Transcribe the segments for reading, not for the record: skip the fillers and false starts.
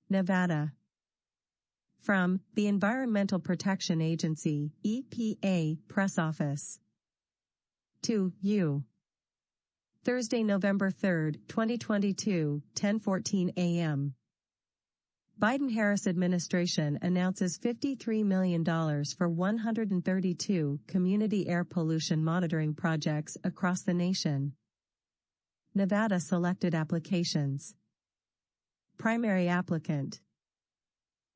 Nevada. From the Environmental Protection Agency, EPA, Press Office. To you. Thursday, November 3, 2022, 10:14 a.m. Biden-Harris administration announces $53 million for 132 community air pollution monitoring projects across the nation. Nevada selected applications. Primary applicant.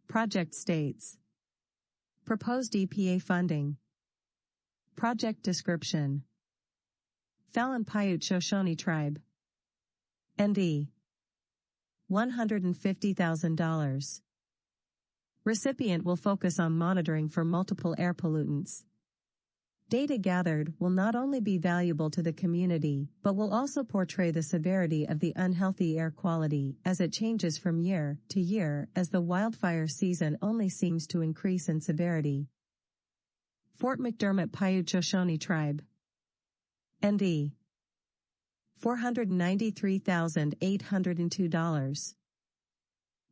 Project states. Proposed EPA funding. Project description. Fallon Paiute Shoshone Tribe. ND. $150,000. Recipient will focus on monitoring for multiple air pollutants. Data gathered will not only be valuable to the community, but will also portray the severity of the unhealthy air quality as it changes from year to year as the wildfire season only seems to increase in severity. Fort McDermott Paiute Shoshone Tribe. ND. $493,802.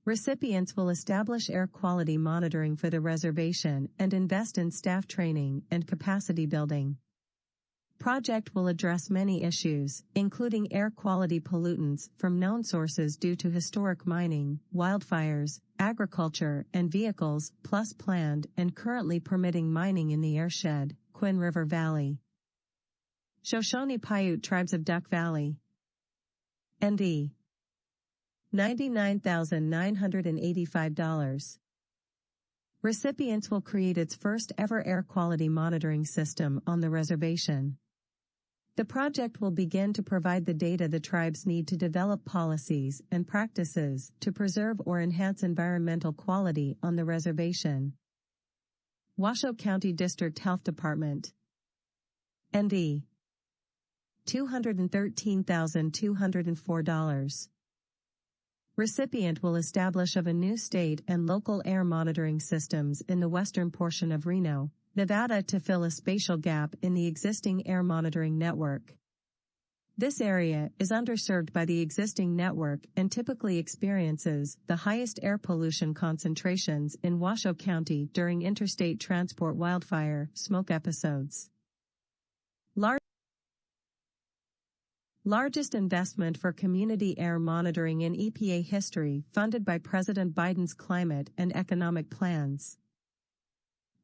Recipients will establish air quality monitoring for the reservation and invest in staff training and capacity building. Project will address many issues, including air quality pollutants from known sources due to historic mining, wildfires, agriculture, and vehicles, plus planned and currently permitting mining in the airshed, Quinn River Valley. Shoshone Paiute Tribes of Duck Valley. ND. $99,985. Recipients will create its first ever air quality monitoring system on the reservation. The project will begin to provide the data the tribes need to develop policies and practices to preserve or enhance environmental quality on the reservation. Washoe County District Health Department. ND. $213,204. Recipient will establish of a new state and local air monitoring systems in the western portion of Reno, Nevada to fill a spatial gap in the existing air monitoring network. This area is underserved by the existing network and typically experiences the highest air pollution concentrations in Washoe County during interstate transport wildfire smoke episodes. Largest investment for community air monitoring in EPA history funded by President Biden's climate and economic plans.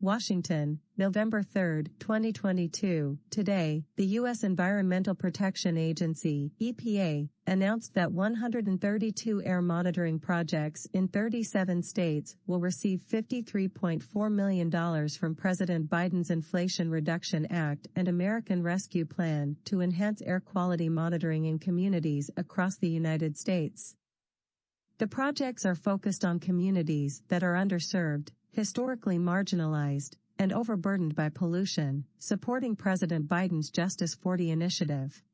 Washington, November 3, 2022. Today, the U.S. Environmental Protection Agency, EPA, announced that 132 air monitoring projects in 37 states will receive $53.4 million from President Biden's Inflation Reduction Act and American Rescue Plan to enhance air quality monitoring in communities across the United States. The projects are focused on communities that are underserved, historically marginalized, and overburdened by pollution, supporting President Biden's Justice 40 initiative.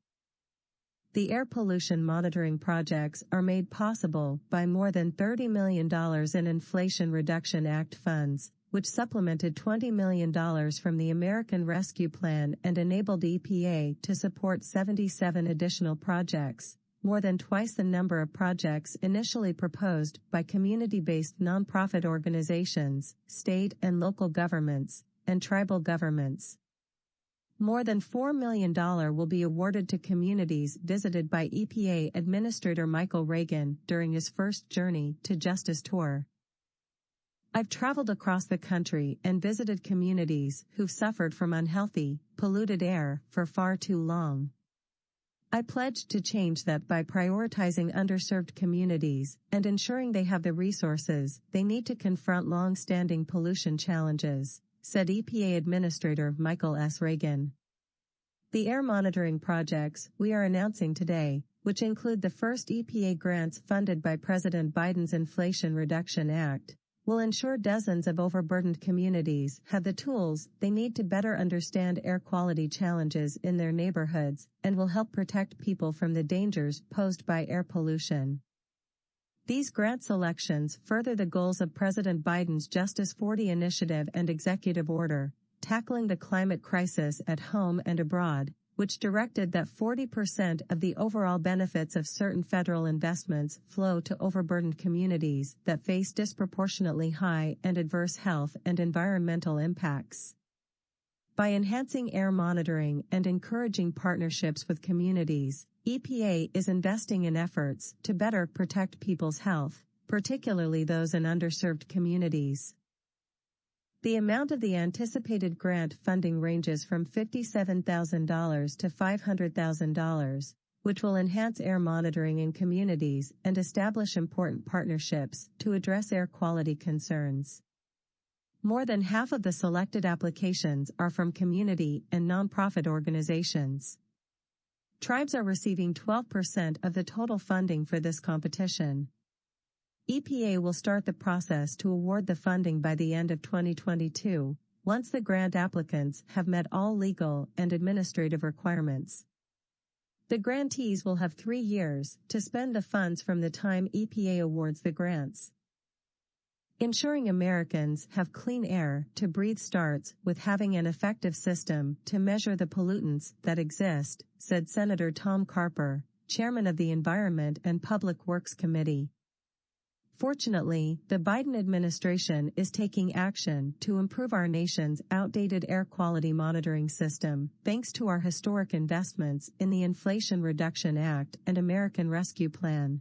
The air pollution monitoring projects are made possible by more than $30 million in Inflation Reduction Act funds, which supplemented $20 million from the American Rescue Plan and enabled EPA to support 77 additional projects, more than twice the number of projects initially proposed by community-based nonprofit organizations, state and local governments, and tribal governments. More than $4 million will be awarded to communities visited by EPA Administrator Michael Reagan during his first Journey to Justice tour. I've traveled across the country and visited communities who've suffered from unhealthy, polluted air for far too long. I pledged to change that by prioritizing underserved communities and ensuring they have the resources they need to confront long-standing pollution challenges, said EPA Administrator Michael S. Reagan. The air monitoring projects we are announcing today, which include the first EPA grants funded by President Biden's Inflation Reduction Act, will ensure dozens of overburdened communities have the tools they need to better understand air quality challenges in their neighborhoods and will help protect people from the dangers posed by air pollution. These grant selections further the goals of President Biden's Justice 40 initiative and executive order, tackling the climate crisis at home and abroad, which directed that 40% of the overall benefits of certain federal investments flow to overburdened communities that face disproportionately high and adverse health and environmental impacts. By enhancing air monitoring and encouraging partnerships with communities, EPA is investing in efforts to better protect people's health, particularly those in underserved communities. The amount of the anticipated grant funding ranges from $57,000 to $500,000, which will enhance air monitoring in communities and establish important partnerships to address air quality concerns. More than half of the selected applications are from community and nonprofit organizations. Tribes are receiving 12% of the total funding for this competition. EPA will start the process to award the funding by the end of 2022, once the grant applicants have met all legal and administrative requirements. The grantees will have 3 years to spend the funds from the time EPA awards the grants. Ensuring Americans have clean air to breathe starts with having an effective system to measure the pollutants that exist, said Senator Tom Carper, chairman of the Environment and Public Works Committee. Fortunately, the Biden administration is taking action to improve our nation's outdated air quality monitoring system, thanks to our historic investments in the Inflation Reduction Act and American Rescue Plan.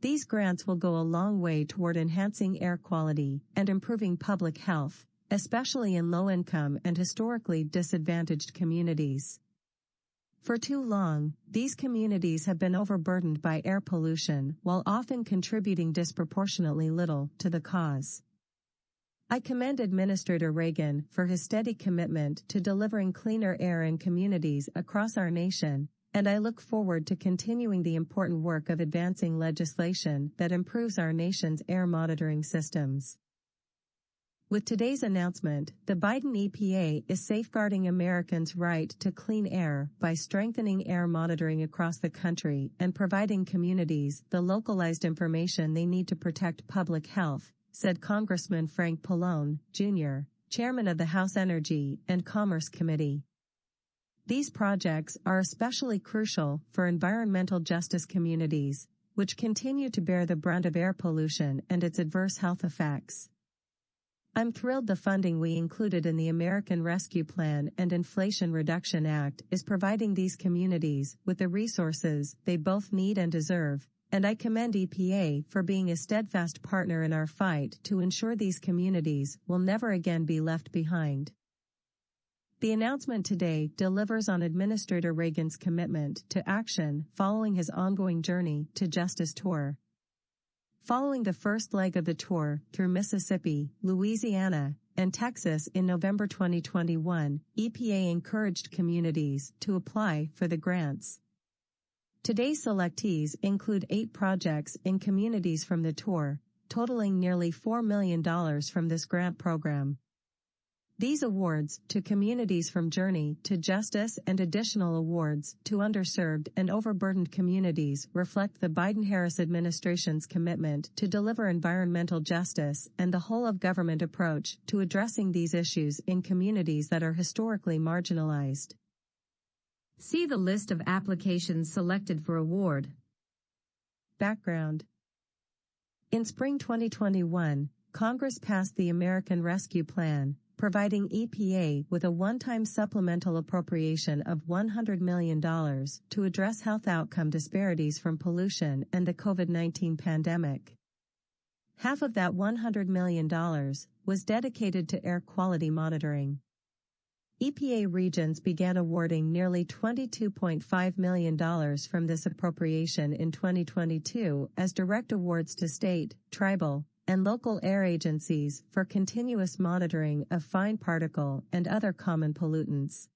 These grants will go a long way toward enhancing air quality and improving public health, especially in low-income and historically disadvantaged communities. For too long, these communities have been overburdened by air pollution while often contributing disproportionately little to the cause. I commend Administrator Reagan for his steady commitment to delivering cleaner air in communities across our nation, and I look forward to continuing the important work of advancing legislation that improves our nation's air monitoring systems. With today's announcement, the Biden EPA is safeguarding Americans' right to clean air by strengthening air monitoring across the country and providing communities the localized information they need to protect public health, said Congressman Frank Pallone, Jr., chairman of the House Energy and Commerce Committee. These projects are especially crucial for environmental justice communities, which continue to bear the brunt of air pollution and its adverse health effects. I'm thrilled the funding we included in the American Rescue Plan and Inflation Reduction Act is providing these communities with the resources they both need and deserve, and I commend EPA for being a steadfast partner in our fight to ensure these communities will never again be left behind. The announcement today delivers on Administrator Reagan's commitment to action following his ongoing journey to justice tour. Following the first leg of the tour through Mississippi, Louisiana, and Texas in November 2021, EPA encouraged communities to apply for the grants. Today's selectees include 8 projects in communities from the tour, totaling nearly $4 million from this grant program. These awards to communities from Journey to Justice and additional awards to underserved and overburdened communities reflect the Biden-Harris administration's commitment to deliver environmental justice and the whole-of-government approach to addressing these issues in communities that are historically marginalized. See the list of applications selected for award. Background. In spring 2021, Congress passed the American Rescue Plan, providing EPA with a one-time supplemental appropriation of $100 million to address health outcome disparities from pollution and the COVID-19 pandemic. Half of that $100 million was dedicated to air quality monitoring. EPA regions began awarding nearly $22.5 million from this appropriation in 2022 as direct awards to state, tribal, and local air agencies for continuous monitoring of fine particle and other common pollutants.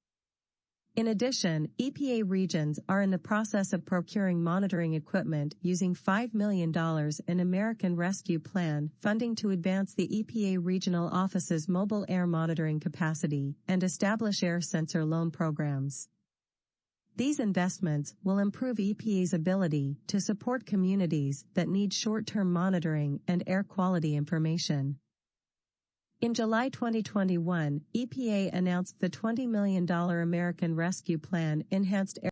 In addition, EPA regions are in the process of procuring monitoring equipment using $5 million in American Rescue Plan funding to advance the EPA regional office's mobile air monitoring capacity and establish air sensor loan programs. These investments will improve EPA's ability to support communities that need short-term monitoring and air quality information. In July 2021, EPA announced the $20 million American Rescue Plan Enhanced